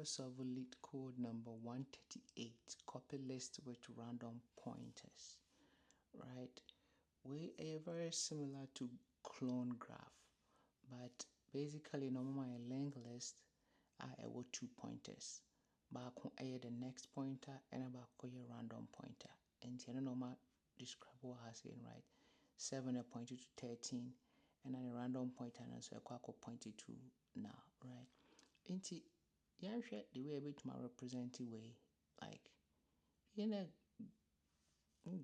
a solve Leetcode number 138, copy list with random pointers, right? We are very similar to clone graph, but basically normal linked list are about 2 pointers. Back the next pointer and back random pointer. And you normal describe what I saying, right? 7 pointed to 13, and then a random pointer and so pointed to now, right? Into the way which my represent way like in a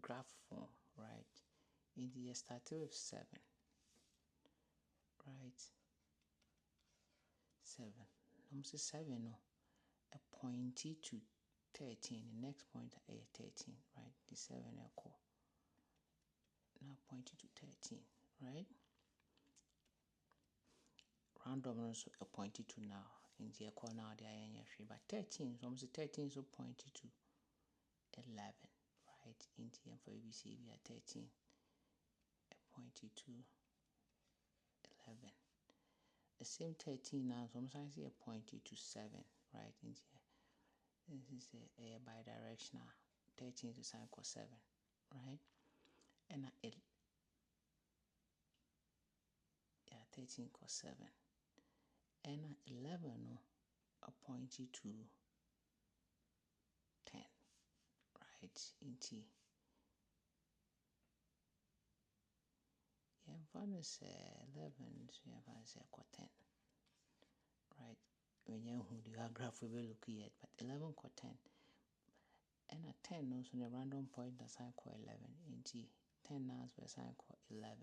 graph form, right? In the started with 7, right? 7. I'm say 7 no a pointy to 13. The next point is 13, right? The 7 equal now pointed to 13, right? Random also a pointed to now in the equal now they are but 13, so almost 13 so pointed to 11, right? In the end for ABC we are 13 pointed to 11. The same 13 now, so I see a pointed to 7, right? In here, this is a bidirectional 13 to sign equal 7, right? And 13 equals 7, and 11 no, a pointed to 10, right? In T. Yeah, one is 11, so you have say equal 10, right? When you have graph we will look at, but 11 equal 10. And at 10 also the random point that sign equal 11 in T. 10 now is sign equal 11,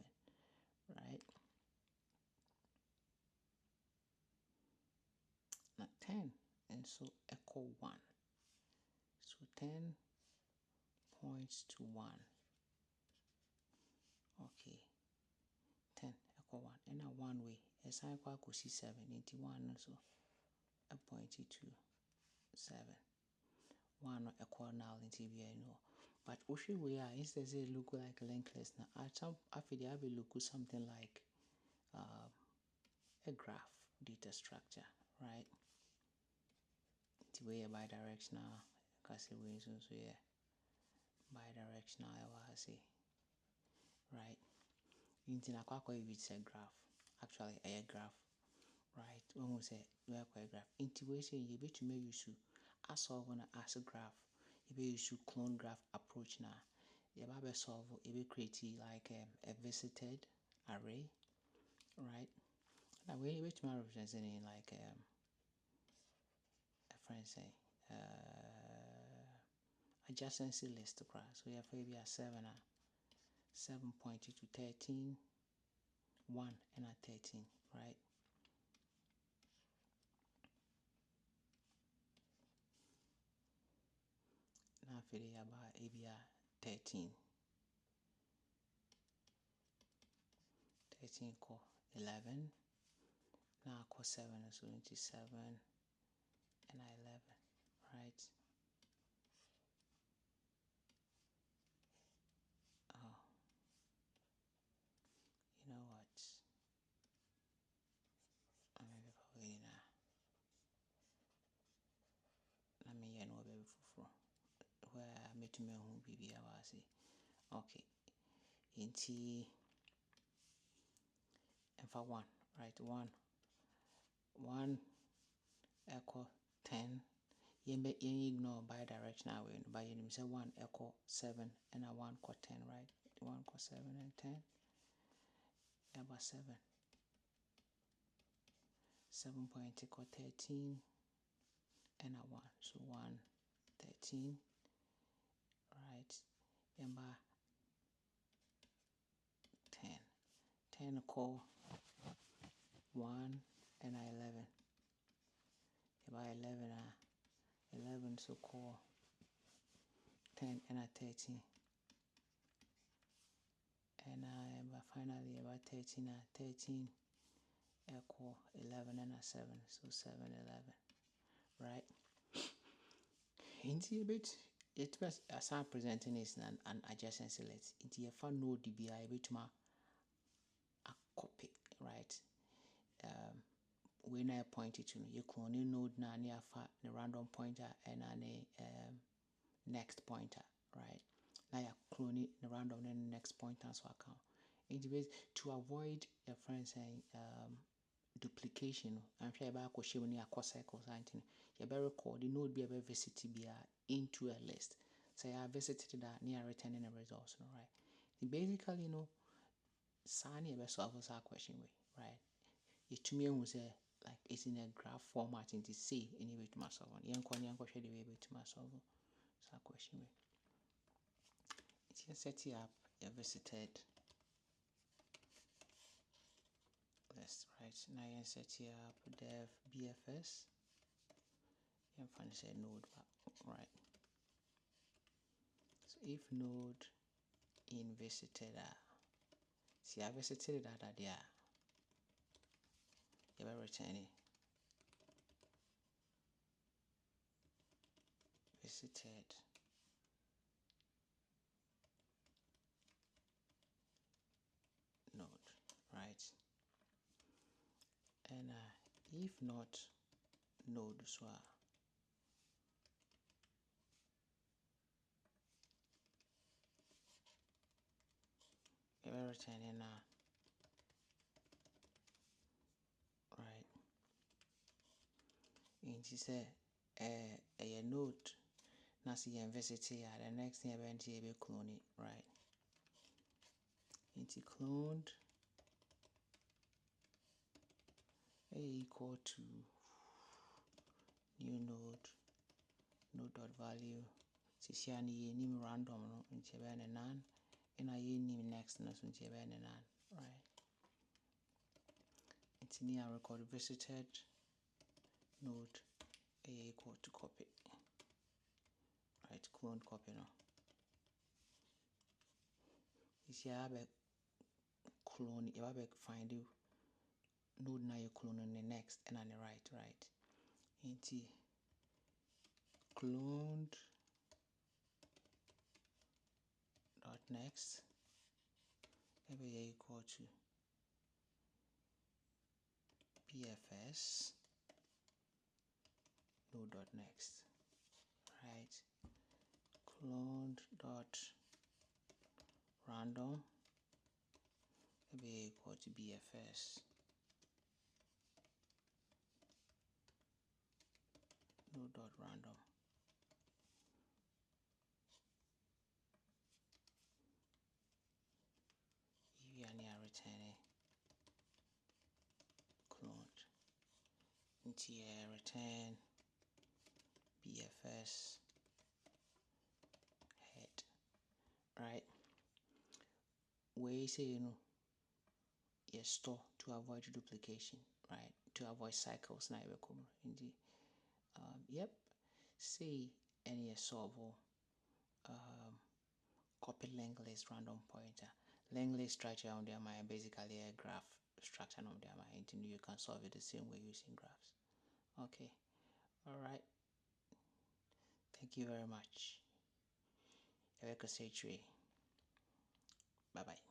right? Now 10 and so equal 1. So 10 points to 1. Okay. 10 equal 1. And now 1 way. A sign equal 7 into 1 also a pointed to 7. 1 equal now into BI no. But what we are instead say look like linked list now. After they have a look at something like a graph data structure, right? The way bidirectional, because the way so yeah, bidirectional I say, right? In a it's a graph, actually a graph, right? When we say we have a graph, integration you be to make use as solve as a graph, you be use clone graph approach now. You be solve you be create like a visited array, right? Now we be to represent like a friend say adjacency list class. So you have maybe a 7 pointed to 13, 1 and a 13, right? Now for the about ABR 13 call 11, now call 7 so into 7 and 11, right? Oh, you know what? I'm maybe now. Let me know baby for where I met me who be I say. Okay. Into and for 1, right? 1 equal 10. You ignore bidirectional way, but you say 1 equal 7 and a 1 equal 10, right? 1 equal 7 and 10. About 7. 7 point equal 13 and a 1. So 1, 13, right? And by 10. 10 equal 1 and a 11. About 11 so call 10 and a 13. And finally about 13 and 13 equal 11 and a 7, so 7, 11, right? Into a bit, it was as I'm presenting is an adjacency list. Into a fun node DBI bit a copy, right? we na pointed to you clone node na near far the random pointer and next pointer, right? Now you're cloning the random and the next pointer so account. To avoid your friends saying duplication, I'm sure about when you are cycles, you better record the node be a visit into a list. Say I visited that near returning the results, right? Basically, signing a solve our question way, right? It to me was like it's in a graph format into C anyway to myself on young question the way to myself so question way. It's here set it up you visited list, right? Now you set it up dev BFS. You can say node back, right? So if node in visited see I visited that there you will return it visited node, right? And if not node so you will return it now, right? And she said a node now see university the next thing event you will clone it, right? It's cloned equal to new node dot value. Since you name random no into none and I name next no into none, right? It's near record visited node equal to copy, right? Clone copy now. Is you have a clone, you have a find you node now you clone on the next and on the right? Into cloned dot next maybe equal to BFS node dot next, right? Cloned dot random maybe equal to BFS node dot random. You are near returning cloned into return BFS head, right? Where say you store to avoid duplication, right? To avoid cycles now you come in the yep. Say any solve copy linked list random pointer. Linked list structure on their mind basically a graph structure on their mind. You can solve it the same way using graphs. Okay, all right. Thank you very much. Bye bye.